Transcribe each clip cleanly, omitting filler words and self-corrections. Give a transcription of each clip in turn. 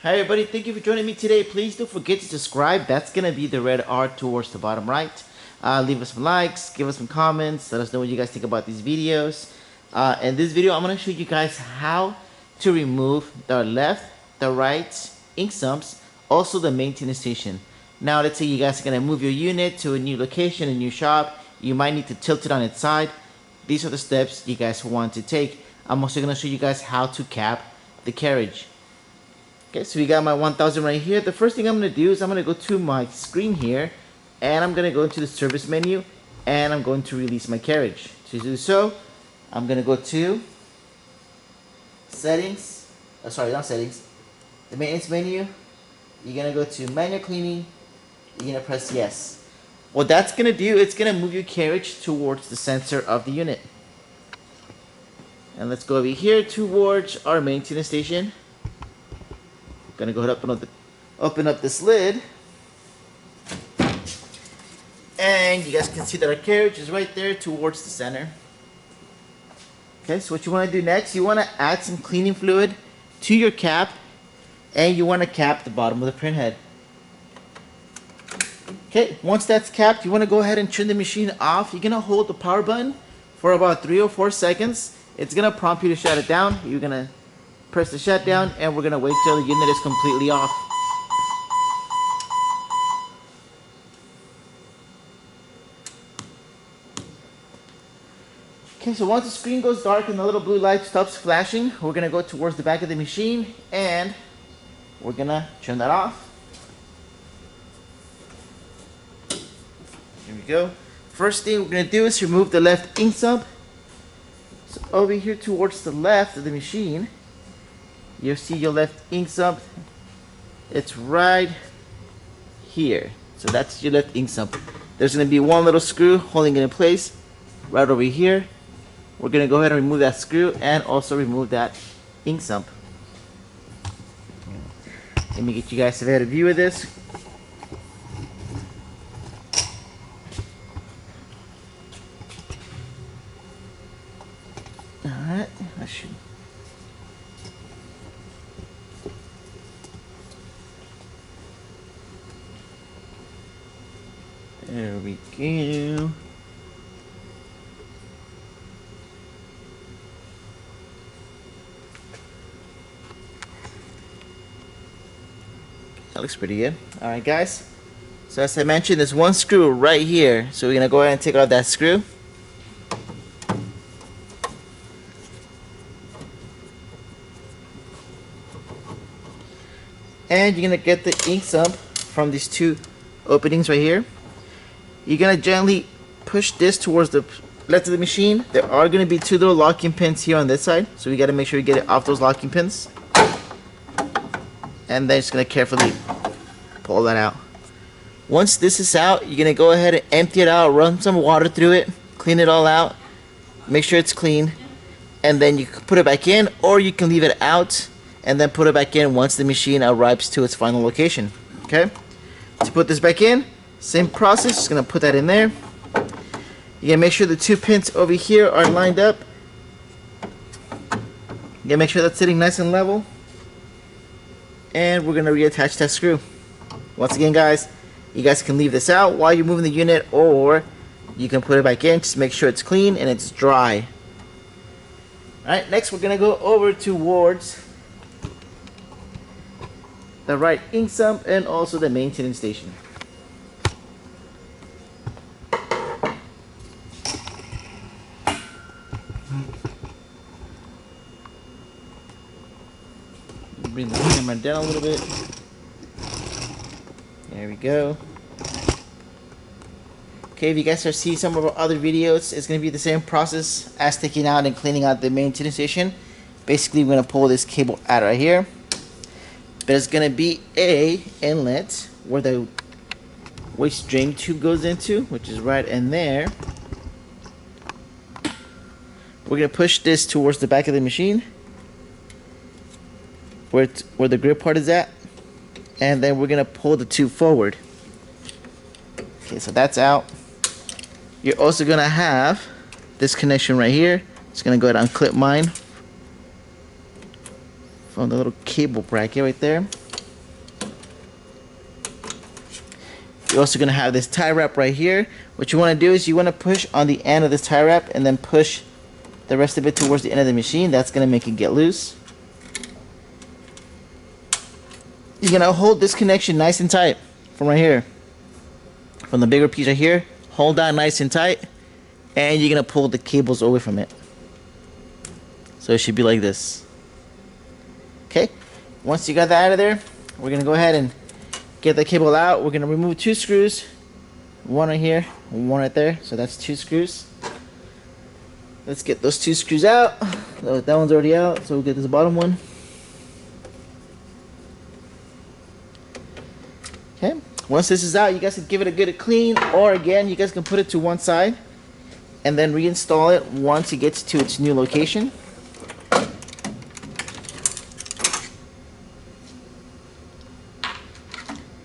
Hi everybody, thank you for joining me today. Please don't forget to subscribe. That's going to be the red R towards the bottom right. Leave us some likes, give us some comments, let us know what you guys think about these videos. In this video, I'm going to show you guys how to remove the left, the right ink sumps, also the maintenance station. Now let's say you guys are going to move your unit to a new location, a new shop. You might need to tilt it on its side. These are the steps you guys want to take. I'm also going to show you guys how to cap the carriage. Okay, so we got my 1000 right here. The first thing I'm going to do is I'm going to go to my screen here, and I'm going to go into the service menu, and I'm going to release my carriage. To do so, I'm going to go to settings, sorry, not settings, the maintenance menu. You're going to go to manual cleaning, you're going to press yes. What that's going to do, it's going to move your carriage towards the center of the unit. And let's go over here towards our maintenance station. Gonna go ahead and open up this lid, and you guys can see that our carriage is right there towards the center. Okay, so what you want to do next, you want to add some cleaning fluid to your cap, and you want to cap the bottom of the print head. Okay, once that's capped, you want to go ahead and turn the machine off. You're gonna hold the power button for about 3 or 4 seconds. It's gonna prompt you to shut it down. You're gonna press the shutdown, and we're gonna wait till the unit is completely off. Okay, so once the screen goes dark and the little blue light stops flashing, we're gonna go towards the back of the machine, and we're gonna turn that off. Here we go. First thing we're gonna do is remove the left ink sump. So over here towards the left of the machine, you'll see your left ink sump. It's right here. So that's your left ink sump. There's going to be one little screw holding it in place right over here. We're going to go ahead and remove that screw and also remove that ink sump. Let me get you guys a better view of this. Alright, I should. There we go. That looks pretty good. Alright guys, so as I mentioned, there's one screw right here, so we're going to go ahead and take out that screw. And you're going to get the ink sump from these two openings right here. You're going to gently push this towards the left of the machine. There are going to be 2 little locking pins here on this side, so we got to make sure you get it off those locking pins. And then just going to carefully pull that out. Once this is out, you're going to go ahead and empty it out, run some water through it, clean it all out, make sure it's clean, and then you can put it back in, or you can leave it out and then put it back in once the machine arrives to its final location. Okay? To put this back in, same process, just gonna put that in there. You gotta make sure the 2 pins over here are lined up. You gotta make sure that's sitting nice and level. And we're gonna reattach that screw. Once again guys, you guys can leave this out while you're moving the unit, or you can put it back in. Just make sure it's clean and it's dry. Alright, next we're gonna go over towards the right ink sump and also the maintenance station. Bring the camera down a little bit. There we go. Okay, if you guys are seeing some of our other videos, it's going to be the same process as taking out and cleaning out the maintenance station. Basically, we're going to pull this cable out right here. There's going to be a inlet where the waste drain tube goes into, which is right in there. We're going to push this towards the back of the machine, where the grip part is at, and then we're going to pull the tube forward. Okay, so that's out. You're also going to have this connection right here. Just going to go ahead and unclip mine from the little cable bracket right there. You're also going to have this tie wrap right here. What you want to do is you want to push on the end of this tie wrap and then push the rest of it towards the end of the machine. That's going to make it get loose. You're going to hold this connection nice and tight from right here. From the bigger piece right here. Hold that nice and tight. And you're going to pull the cables away from it. So it should be like this. Okay. Once you got that out of there, we're going to go ahead and get the cable out. We're going to remove 2 screws. One right here, one right there. So that's 2 screws. Let's get those 2 screws out. That one's already out, so we'll get this bottom one. Okay. Once this is out, you guys can give it a good clean, or again, you guys can put it to one side and then reinstall it once it gets to its new location.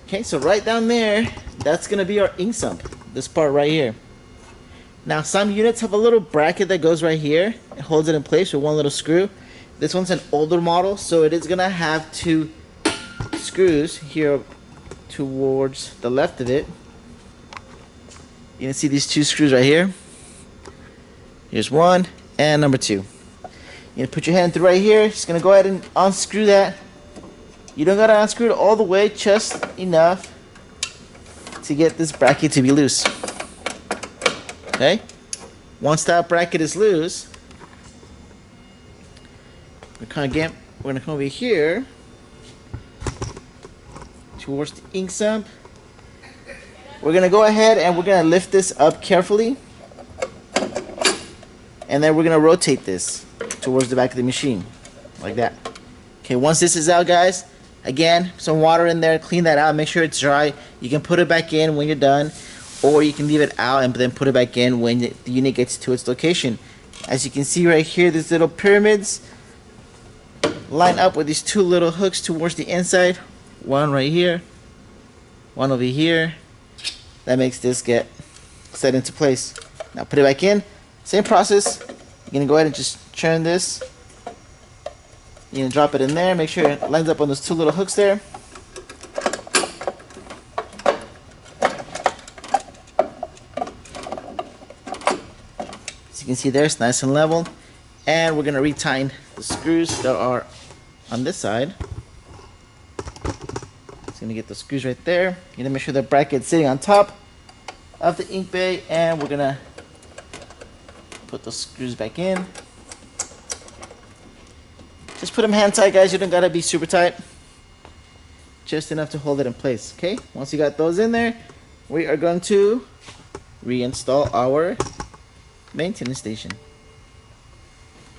Okay, so right down there, that's going to be our ink sump, this part right here. Now, some units have a little bracket that goes right here. It holds it in place with one little screw. This one's an older model, so it is going to have 2 screws here towards the left of it. You can see these 2 screws right here. Here's one and number 2. You're going to put your hand through right here. Just going to go ahead and unscrew that. You don't gotta unscrew it all the way, just enough to get this bracket to be loose. Okay? Once that bracket is loose, we're gonna come over here towards the ink sump. We're gonna go ahead and we're gonna lift this up carefully, and then we're gonna rotate this towards the back of the machine, like that. Okay, once this is out, guys, again, some water in there, clean that out, make sure it's dry. You can put it back in when you're done, or you can leave it out and then put it back in when the unit gets to its location. As you can see right here, these little pyramids line up with these 2 little hooks towards the inside. One right here, one over here. That makes this get set into place. Now put it back in. Same process. You're going to go ahead and just turn this. You're going to drop it in there, make sure it lines up on those 2 little hooks there. As you can see there, it's nice and level. And we're going to retighten the screws that are on this side. Just going to get the screws right there. You're going to make sure the bracket's sitting on top of the ink bay, and we're going to put those screws back in. Just put them hand tight, guys. You don't gotta be super tight. Just enough to hold it in place. Okay. Once you got those in there, we are going to reinstall our maintenance station.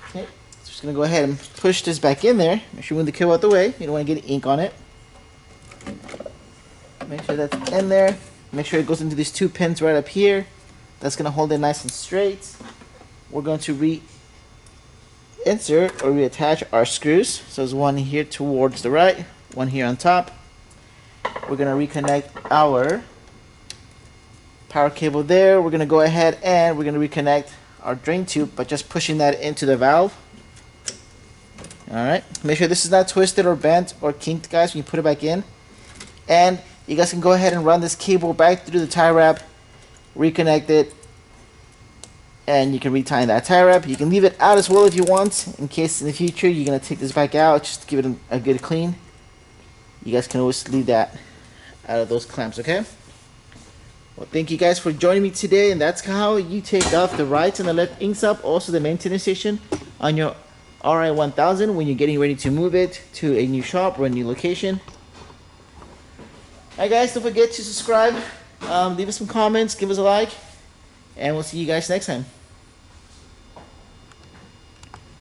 Okay. So just gonna go ahead and push this back in there. Make sure you move the cable out the way. You don't want to get ink on it. Make sure that's in there. Make sure it goes into these 2 pins right up here. That's gonna hold it nice and straight. We're going to insert or reattach our screws. So there's one here towards the right, one here on top. We're going to reconnect our power cable there. We're going to go ahead and we're going to reconnect our drain tube by just pushing that into the valve. Alright, make sure this is not twisted or bent or kinked, guys, when you put it back in. And you guys can go ahead and run this cable back through the tie wrap, reconnect it, and you can retie that tie wrap. You can leave it out as well if you want, in case in the future you're going to take this back out just to give it a good clean. You guys can always leave that out of those clamps, okay? Well, thank you guys for joining me today, and that's how you take off the right and the left ink sump, also the maintenance station on your Ri1000 when you're getting ready to move it to a new shop or a new location. Alright guys, don't forget to subscribe, leave us some comments, give us a like, and we'll see you guys next time.